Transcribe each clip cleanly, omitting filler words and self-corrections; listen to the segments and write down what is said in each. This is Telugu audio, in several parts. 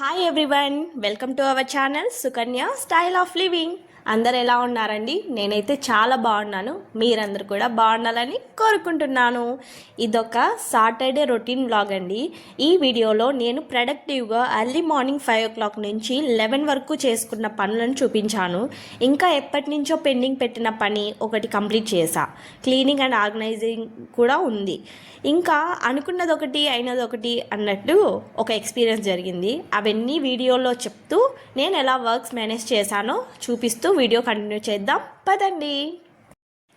Hi everyone, welcome to our channel Sukanya style of living. అందరు ఎలా ఉన్నారండి? నేనైతే చాలా బాగున్నాను. మీరందరూ కూడా బాగుండాలని కోరుకుంటున్నాను. ఇదొక సాటర్డే రొటీన్ వ్లాగ్ అండి. ఈ వీడియోలో నేను ప్రొడక్టివ్గా ఎర్లీ మార్నింగ్ 5 o'clock నుంచి 11 వరకు చేసుకున్న పనులను చూపించాను. ఇంకా ఎప్పటి నుంచో పెండింగ్ పెట్టిన పని ఒకటి కంప్లీట్ చేశా. క్లీనింగ్ అండ్ ఆర్గనైజింగ్ కూడా ఉంది. ఇంకా అనుకున్నది ఒకటి అయినది ఒకటి అన్నట్టు ఒక ఎక్స్పీరియన్స్ జరిగింది. అవన్నీ వీడియోలో చెప్తూ నేను ఎలా వర్క్స్ మేనేజ్ చేశానో చూపిస్తూ వీడియో కంటిన్యూ చేద్దాం పదండి.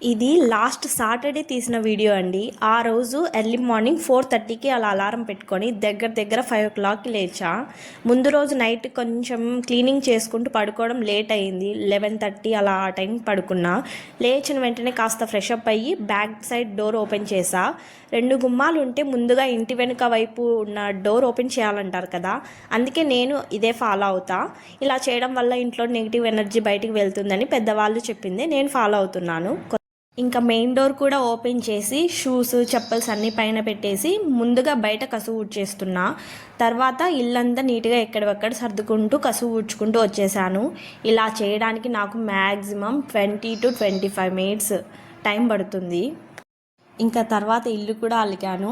ఇది లాస్ట్ సాటర్డే తీసిన వీడియో అండి. ఆ రోజు ఎర్లీ మార్నింగ్ 4:30కి అలా అలారం పెట్టుకొని దగ్గర 5 o'clockకి లేచా. ముందు రోజు నైట్ కొంచెం క్లీనింగ్ చేసుకుంటూ పడుకోవడం లేట్ అయింది. 11:30 అలా ఆ టైం పడుకున్నా. లేచిన వెంటనే కాస్త ఫ్రెష్ అప్ అయ్యి బ్యాక్ సైడ్ డోర్ ఓపెన్ చేసా. 2 గుమ్మాలు ఉంటే ముందుగా ఇంటి వెనుక వైపు ఉన్న డోర్ ఓపెన్ చేయాలంటారు కదా, అందుకే నేను ఇదే ఫాలో అవుతా. ఇలా చేయడం వల్ల ఇంట్లో నెగిటివ్ ఎనర్జీ బయటికి వెళ్తుందని పెద్దవాళ్ళు చెప్పింది నేను ఫాలో అవుతున్నాను. ఇంకా మెయిన్ డోర్ కూడా ఓపెన్ చేసి షూస్ చెప్పల్స్ అన్నీ పైన పెట్టేసి ముందుగా బయట కసువు ఊడ్చేస్తున్నా. తర్వాత ఇల్లంతా నీట్గా ఎక్కడెక్కడ సర్దుకుంటూ కసువు ఊడ్చుకుంటూ వచ్చేసాను. ఇలా చేయడానికి నాకు మ్యాక్సిమం 20 to 25 minutes టైం పడుతుంది. ఇంకా తర్వాత ఇల్లు కూడా అలికాను.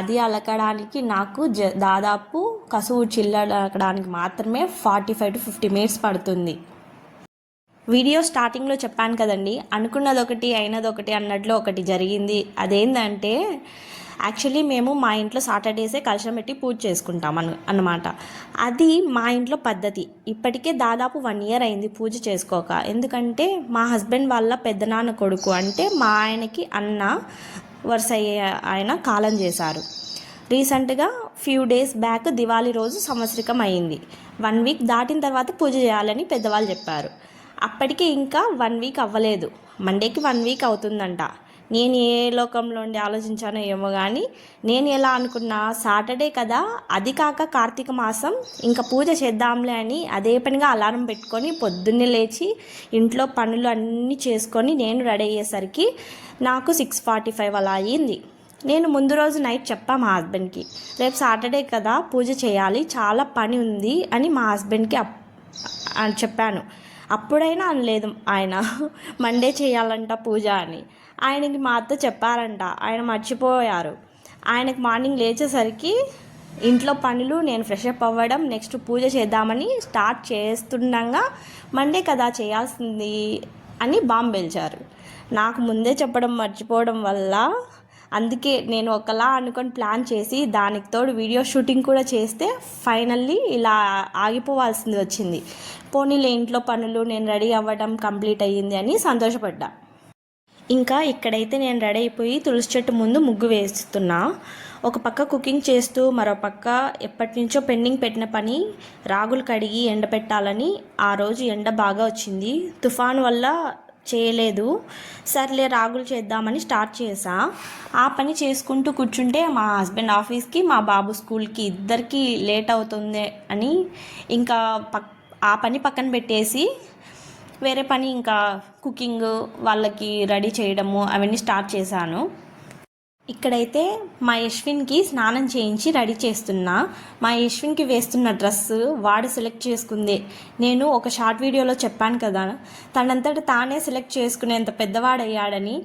అది అలకడానికి నాకు దాదాపు కసువు ఊడ్చి ఇల్లు అలకడానికి మాత్రమే 45 to 50 minutes పడుతుంది. వీడియో స్టార్టింగ్లో చెప్పాను కదండి, అనుకున్నది ఒకటి అయినది ఒకటి అన్నట్లు ఒకటి జరిగింది. అదేంటంటే యాక్చువల్లీ మేము మా ఇంట్లో సాటర్డేసే కలశం పెట్టి పూజ చేసుకుంటాం అన్నమాట. అది మా ఇంట్లో పద్ధతి. ఇప్పటికే దాదాపు 1 year అయింది పూజ చేసుకోక. ఎందుకంటే మా హస్బెండ్ వాళ్ళ పెద్దనాన్న కొడుకు, అంటే మా ఆయనకి అన్న వరుస ఆయన కాలం చేశారు. రీసెంట్గా ఫ్యూ డేస్ బ్యాక్ దివాళీ రోజు సంవత్సరికం అయింది. 1 week దాటిన తర్వాత పూజ చేయాలని పెద్దవాళ్ళు చెప్పారు. అప్పటికే ఇంకా 1 week అవ్వలేదు. మండేకి 1 week అవుతుందంట. నేను ఏ లోకంలో ఉండి ఆలోచించానో ఏమో కానీ నేను ఎలా అనుకున్నా, సాటర్డే కదా, అది కాక కార్తీక మాసం, ఇంకా పూజ చేద్దాంలే అని అదే పనిగా అలారం పెట్టుకొని పొద్దున్నే లేచి ఇంట్లో పనులు అన్నీ చేసుకొని నేను రెడీ అయ్యేసరికి నాకు 6:45 అలా అయ్యింది. నేను ముందు రోజు నైట్ చెప్పా మా హస్బెండ్కి, రేపు సాటర్డే కదా పూజ చేయాలి, చాలా పని ఉంది అని మా హస్బెండ్కి చెప్పాను. అప్పుడైనా అనలేదు ఆయన, మండే చేయాలంట పూజ అని. ఆయనకి మా అత్త చెప్పారంట, ఆయన మర్చిపోయారు. ఆయనకి మార్నింగ్ లేచేసరికి ఇంట్లో పనులు, నేను ఫ్రెష్ అప్ అవ్వడం, నెక్స్ట్ పూజ చేద్దామని స్టార్ట్ చేస్తుండగా మండే కదా చేయాల్సింది అని బాంబు పేల్చారు. నాకు ముందే చెప్పడం మర్చిపోవడం వల్ల, అందుకే నేను ఒకలా అనుకొని ప్లాన్ చేసి దానికి తోడు వీడియో షూటింగ్ కూడా చేస్తే ఫైనల్లీ ఇలా ఆగిపోవాల్సింది వచ్చింది. పోనీలే, ఇంట్లో పనులు నేను రెడీ అవ్వడం కంప్లీట్ అయ్యింది అని సంతోషపడ్డా. ఇంకా ఇక్కడైతే నేను రెడీ అయిపోయి తులసి చెట్టు ముందు ముగ్గు వేస్తున్నా. ఒక పక్క కుకింగ్ చేస్తూ మరో పక్క ఎప్పటి నుంచో పెండింగ్ పెట్టిన పని రాగులు కడిగి ఎండపెట్టాలని. ఆ రోజు ఎండ బాగా వచ్చింది, తుఫాను వల్ల చేయలేదు. సర్లే రాగులు చేద్దామని స్టార్ట్ చేసా. ఆ పని చేసుకుంటూ కూర్చుంటే మా హస్బెండ్ ఆఫీస్కి, మా బాబు స్కూల్కి ఇద్దరికి లేట్ అవుతుంది అని ఇంకా ఆ పని పక్కన పెట్టేసి వేరే పని, ఇంకా కుకింగ్ వాళ్ళకి రెడీ చేయడము అవన్నీ స్టార్ట్ చేశాను. ఇక్కడైతే మా యశ్విన్కి స్నానం చేయించి రెడీ చేస్తున్నా. మా యశ్విన్కి వేస్తున్న డ్రెస్సు వాడు సెలెక్ట్ చేసుకుందే. నేను ఒక షార్ట్ వీడియోలో చెప్పాను కదా, తనంతట తానే సెలెక్ట్ చేసుకునేంత పెద్దవాడయ్యాడని.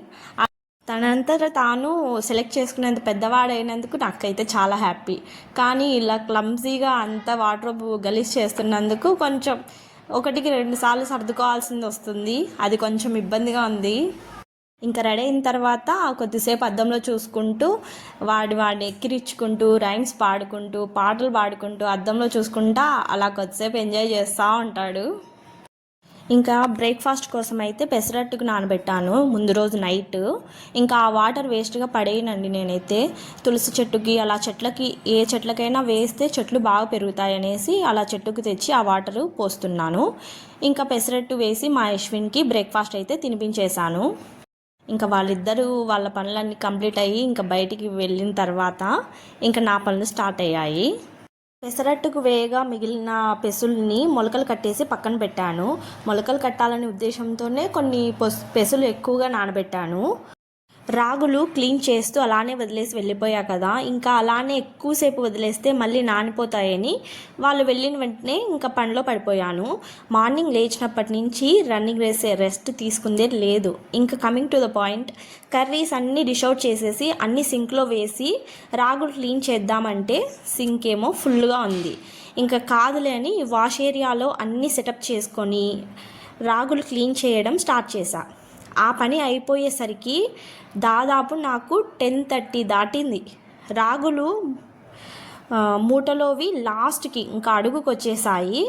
తనంతట తాను సెలెక్ట్ చేసుకునేంత పెద్దవాడైనందుకు నాకైతే చాలా హ్యాపీ. కానీ ఇలా క్లమ్జీగా అంత వార్డ్రోబ్ గలీజ్ చేస్తున్నందుకు కొంచెం 1-2 సార్లు సర్దుకోవాల్సింది వస్తుంది. అది కొంచెం ఇబ్బందిగా ఉంది. ఇంకా రెడీ అయిన తర్వాత కొద్దిసేపు అద్దంలో చూసుకుంటూ వాడిని ఎక్కిరించుకుంటూ రైమ్స్ పాడుకుంటూ పాటలు పాడుకుంటూ అద్దంలో చూసుకుంటా అలా కొద్దిసేపు ఎంజాయ్ చేస్తూ ఉంటాడు. ఇంకా బ్రేక్ఫాస్ట్ కోసం అయితే పెసరట్టుకు నానబెట్టాను ముందు రోజు నైట్. ఇంకా ఆ వాటర్ వేస్ట్గా పడేయనండి నేనైతే. తులసి చెట్టుకి అలా చెట్లకి, ఏ చెట్లకైనా వేస్తే చెట్లు బాగా పెరుగుతాయి అనేసి అలా చెట్టుకు తెచ్చి ఆ వాటరు పోస్తున్నాను. ఇంకా పెసరట్టు వేసి మా యశ్విన్కి బ్రేక్ఫాస్ట్ అయితే తినిపించేశాను. ఇంకా వాళ్ళిద్దరూ వాళ్ళ పనులన్నీ కంప్లీట్ అయ్యి ఇంకా బయటికి వెళ్ళిన తర్వాత ఇంకా నా పనులు స్టార్ట్ అయ్యాయి. పెసరట్టుకు వేయగా మిగిలిన పెసుల్ని మొలకలు కట్టేసి పక్కన పెట్టాను. మొలకలు కట్టాలనే ఉద్దేశంతోనే కొన్ని పెసులు ఎక్కువగా నానబెట్టాను. రాగులు క్లీన్ చేస్తూ అలానే వదిలేసి వెళ్ళిపోయా కదా, ఇంకా అలానే ఎక్కువసేపు వదిలేస్తే మళ్ళీ నానిపోతాయని వాళ్ళు వెళ్ళిన వెంటనే ఇంకా పనిలో పడిపోయాను. మార్నింగ్ లేచినప్పటి నుంచి రన్నింగ్ రేసే, రెస్ట్ తీసుకుందే లేదు. ఇంకా coming to the point, curries అన్నీ డిష్ అవుట్ చేసేసి అన్నీ సింక్లో వేసి రాగులు క్లీన్ చేద్దామంటే సింక్ ఏమో ఫుల్గా ఉంది. ఇంకా కాదులే అని వాష్ ఏరియాలో అన్నీ సెటప్ చేసుకొని రాగులు క్లీన్ చేయడం స్టార్ట్ చేశా. ఆ పని అయిపోయేసరికి దాదాపు నాకు 10:30 దాటింది. రాగులు మూటలోవి లాస్ట్కి ఇంకా అడుగుకు వచ్చేసాయి.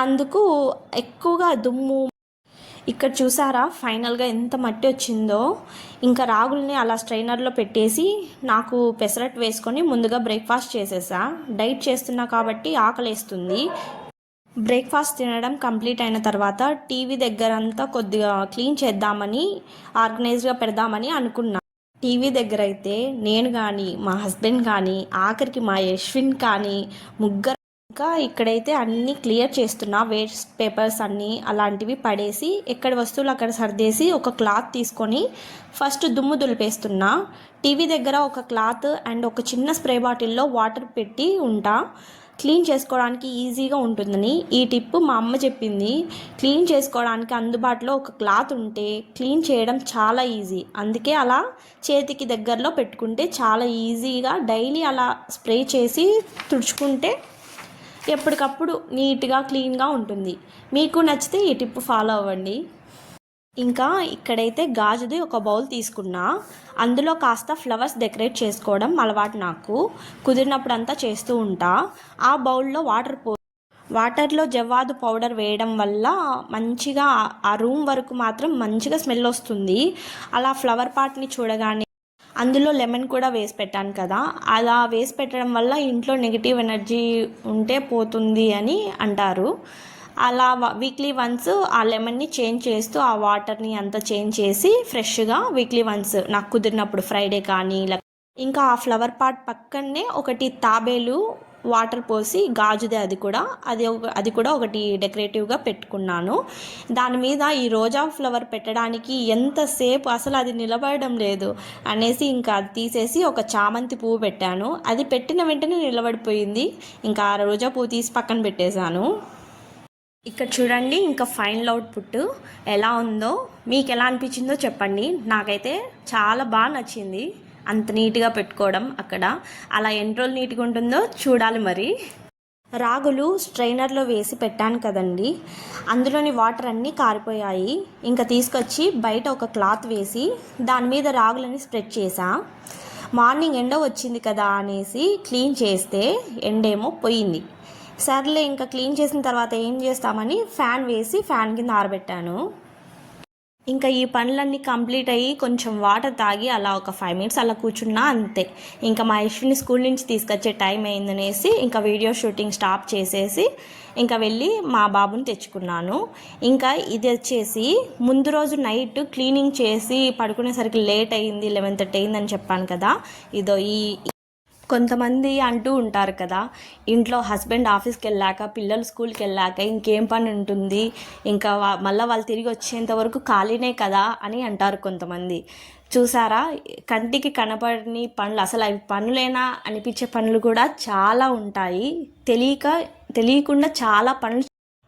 అందుకు ఎక్కువగా దుమ్ము. ఇక్కడ చూసారా ఫైనల్గా ఎంత మట్టి వచ్చిందో. ఇంకా రాగుల్ని అలా స్ట్రైనర్లో పెట్టేసి నాకు పెసరట్టు వేసుకొని ముందుగా బ్రేక్ఫాస్ట్ చేసేసా. డైట్ చేస్తున్నా కాబట్టి ఆకలేస్తుంది. బ్రేక్ఫాస్ట్ తినడం కంప్లీట్ అయిన తర్వాత టీవీ దగ్గరంతా కొద్దిగా క్లీన్ చేద్దామని, ఆర్గనైజ్గా పెడదామని అనుకున్నా. టీవీ దగ్గర అయితే నేను కానీ, మా హస్బెండ్ కానీ, ఆఖరికి మా యశ్విన్ కానీ ముగ్గురు. ఇంకా ఇక్కడైతే అన్నీ క్లియర్ చేస్తున్నా. వేస్ట్ పేపర్స్ అన్నీ అలాంటివి పడేసి ఎక్కడ వస్తువులు అక్కడ సర్దేసి ఒక క్లాత్ తీసుకొని ఫస్ట్ దుమ్ము దులిపేస్తున్నా. టీవీ దగ్గర ఒక క్లాత్ అండ్ ఒక చిన్న స్ప్రే బాటిల్లో వాటర్ పెట్టి ఉంటా. క్లీన్ చేసుకోవడానికి ఈజీగా ఉంటుందని ఈ టిప్ మా అమ్మ చెప్పింది. క్లీన్ చేసుకోవడానికి అందుబాటులో ఒక క్లాత్ ఉంటే క్లీన్ చేయడం చాలా ఈజీ. అందుకే అలా చేతికి దగ్గరలో పెట్టుకుంటే చాలా ఈజీగా డైలీ అలా స్ప్రే చేసి తుడుచుకుంటే ఎప్పటికప్పుడు నీట్గా క్లీన్గా ఉంటుంది. మీకు నచ్చితే ఈ టిప్ ఫాలో అవ్వండి. ఇంకా ఇక్కడైతే గాజుది ఒక బౌల్ తీసుకున్నా. అందులో కాస్త ఫ్లవర్స్ డెకరేట్ చేసుకోవడం అలవాటు నాకు. కుదిరినప్పుడంతా చేస్తూ ఉంటా. ఆ బౌల్లో వాటర్లో జవ్వాదు పౌడర్ వేయడం వల్ల మంచిగా ఆ రూమ్ వరకు మాత్రం మంచిగా స్మెల్ వస్తుంది. అలా ఫ్లవర్ పాట్ని చూడగానే అందులో లెమన్ కూడా వేసి పెట్టాను కదా, అలా వేసి పెట్టడం వల్ల ఇంట్లో నెగిటివ్ ఎనర్జీ ఉంటే పోతుంది అని అంటారు. అలా వీక్లీ వన్స్ ఆ లెమన్ని చేంజ్ చేస్తూ ఆ వాటర్ని అంతా చేంజ్ చేసి ఫ్రెష్గా వీక్లీ వన్స్ నాకు కుదిరినప్పుడు ఫ్రైడే కానీ ఇంకా ఆ ఫ్లవర్ పాట్ పక్కనే ఒకటి తాబేలు వాటర్ పోసి గాజుదే అది కూడా ఒకటి డెకరేటివ్గా పెట్టుకున్నాను. దాని మీద ఈ రోజా ఫ్లవర్ పెట్టడానికి ఎంతసేపు అసలు అది నిలబడడం లేదు అనేసి ఇంకా అది తీసేసి ఒక చామంతి పువ్వు పెట్టాను. అది పెట్టిన వెంటనే నిలబడిపోయింది. ఇంకా ఆ రోజా పువ్వు తీసి పక్కన పెట్టేశాను. ఇక్కడ చూడండి ఇంకా ఫైనల్ అవుట్పుట్ ఎలా ఉందో, మీకు ఎలా అనిపించిందో చెప్పండి. నాకైతే చాలా బాగా నచ్చింది అంత నీట్గా పెట్టుకోవడం. అక్కడ అలా ఎన్ని రోజులు నీట్గా ఉంటుందో చూడాలి. మరి రాగులు స్ట్రైనర్లో వేసి పెట్టాను కదండి, అందులోని వాటర్ అన్నీ కారిపోయాయి. ఇంకా తీసుకొచ్చి బయట ఒక క్లాత్ వేసి దాని మీద రాగులని స్ప్రెడ్ చేసా. మార్నింగ్ ఎండ వచ్చింది కదా అనేసి క్లీన్ చేస్తే ఎండేమో పోయింది. సర్లే ఇంకా క్లీన్ చేసిన తర్వాత ఏం చేస్తామని ఫ్యాన్ వేసి ఫ్యాన్ కింద ఆరబెట్టాను. ఇంకా ఈ పనులన్నీ కంప్లీట్ అయ్యి కొంచెం వాటర్ తాగి అలా ఒక 5 minutes అలా కూర్చున్నా అంతే. ఇంకా మా యశ్విని స్కూల్ నుంచి తీసుకొచ్చే టైం అయిందనేసి ఇంకా వీడియో షూటింగ్ స్టాప్ చేసేసి ఇంకా వెళ్ళి మా బాబుని తెచ్చుకున్నాను. ఇంకా ఇది వచ్చేసి ముందు రోజు నైట్ క్లీనింగ్ చేసి పడుకునేసరికి లేట్ అయింది, 11:30 అయిందని చెప్పాను కదా. ఇదో కొంతమంది అంటూ ఉంటారు కదా, ఇంట్లో హస్బెండ్ ఆఫీస్కి వెళ్ళాక పిల్లలు స్కూల్కి వెళ్ళాక ఇంకేం పని ఉంటుంది, ఇంకా మళ్ళీ వాళ్ళు తిరిగి వచ్చేంత వరకు ఖాళీనే కదా అని అంటారు కొంతమంది. చూసారా, కంటికి కనపడని పనులు, అసలు అవి పనులేనా అనిపించే పనులు కూడా చాలా ఉంటాయి. తెలియకుండా చాలా పనులు.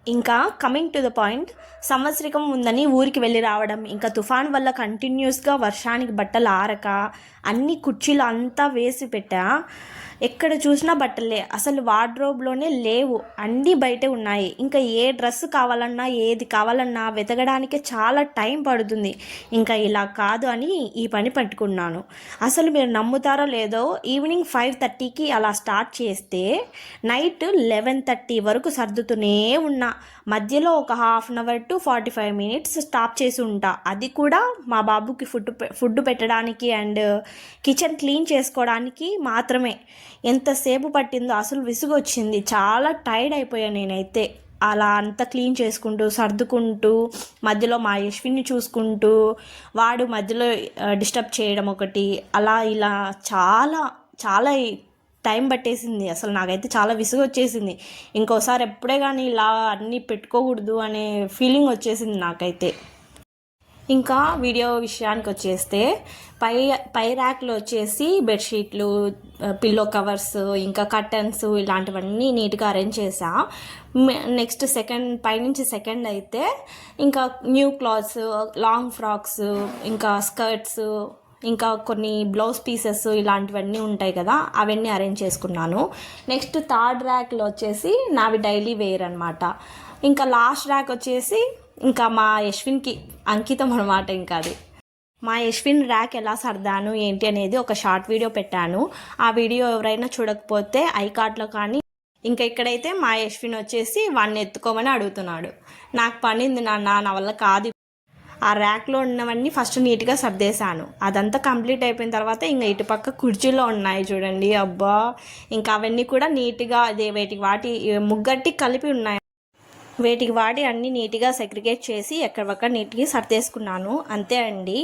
ఇంకా కమింగ్ టు ద పాయింట్, సంవత్సరికం ఉందని ఊరికి వెళ్ళి రావడం, ఇంకా తుఫాన్ వల్ల కంటిన్యూస్గా వర్షానికి బట్టలు ఆరక అన్ని కుర్చీలు అంతా వేసి పెట్టా. ఎక్కడ చూసినా బట్టలే, అసలు వార్డ్రోబ్లోనే లేవు, అన్నీ బయటే ఉన్నాయి. ఇంకా ఏ డ్రెస్ కావాలన్నా ఏది కావాలన్నా వెతకడానికే చాలా టైం పడుతుంది. ఇంకా ఇలా కాదు అని ఈ పని పట్టుకున్నాను. అసలు మీరు నమ్ముతారో లేదో, ఈవినింగ్ 5:30కి అలా స్టార్ట్ చేస్తే నైట్ 11:30 వరకు సర్దుతూనే ఉన్నా. మధ్యలో ఒక 1/2 hour to 45 minutes స్టాప్ చేసి ఉంటా. అది కూడా మా బాబుకి ఫుడ్ పెట్టడానికి అండ్ కిచెన్ క్లీన్ చేసుకోవడానికి మాత్రమే. ఎంతసేపు పట్టిందో, అసలు విసుగు వచ్చింది, చాలా టైర్డ్ అయిపోయాను నేనైతే. అలా అంతా క్లీన్ చేసుకుంటూ సర్దుకుంటూ మధ్యలో మా యశ్విని చూసుకుంటూ వాడు మధ్యలో డిస్టర్బ్ చేయడం ఒకటి, అలా ఇలా చాలా చాలా టైం పట్టేసింది. అసలు నాకైతే చాలా విసుగు వచ్చేసింది. ఇంకోసారి ఎప్పుడే కానీ ఇలా అన్నీ పెట్టుకోకూడదు అనే ఫీలింగ్ వచ్చేసింది నాకైతే. ఇంకా వీడియో విషయానికి వచ్చేస్తే పై పై ర్యాక్లో వచ్చేసి బెడ్షీట్లు, పిల్లో కవర్స్, ఇంకా కర్టన్స్ ఇలాంటివన్నీ నీట్గా అరేంజ్ చేసా. నెక్స్ట్ పైనుంచి సెకండ్ అయితే ఇంకా న్యూ క్లాత్స్, లాంగ్ ఫ్రాక్స్, ఇంకా స్కర్ట్స్, ఇంకా కొన్ని బ్లౌజ్ పీసెస్ ఇలాంటివన్నీ ఉంటాయి కదా, అవన్నీ అరేంజ్ చేసుకున్నాను. నెక్స్ట్ థర్డ్ ర్యాక్లో వచ్చేసి నావి డైలీ వేర్ అనమాట. ఇంకా లాస్ట్ ర్యాక్ వచ్చేసి ఇంకా మా యశ్విన్కి అంకితం అనమాట. ఇంకా అది మా యశ్విన్ ర్యాక్ ఎలా సర్దాను ఏంటి అనేది ఒక షార్ట్ వీడియో పెట్టాను. ఆ వీడియో ఎవరైనా చూడకపోతే ఐకార్డ్లో కానీ, ఇంకా ఇక్కడైతే మా యశ్విన్ వచ్చేసి వాడిని ఎత్తుకోమని అడుగుతున్నాడు. నాకు పనింది నాన్న, నా వల్ల కాదు. ఆ ర్యాక్లో ఉన్నవన్నీ ఫస్ట్ నీట్గా సర్దేశాను. అదంతా కంప్లీట్ అయిపోయిన తర్వాత ఇంకా ఇటుపక్క కుర్చీలో ఉన్నాయి చూడండి, అబ్బా ఇంకా అవన్నీ కూడా నీట్గా అదే వాటి ముగ్గట్టి కలిపి ఉన్నాయి. వేటికి వాడి అన్నీ నీట్గా సెగ్రిగేట్ చేసి ఎక్కడివక్కడ నీట్గా సర్దేసుకున్నాను. అంతే అండి.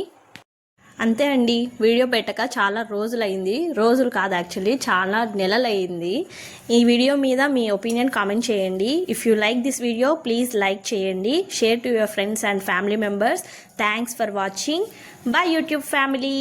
వీడియో పెట్టక చాలా రోజులైంది. రోజులు కాదు, యాక్చువల్లీ చాలా నెలలైంది. ఈ వీడియో మీద మీ ఒపీనియన్ కామెంట్ చేయండి. If you like this video please like చేయండి. Share to your friends and family members. Thanks for watching. Bye YouTube family.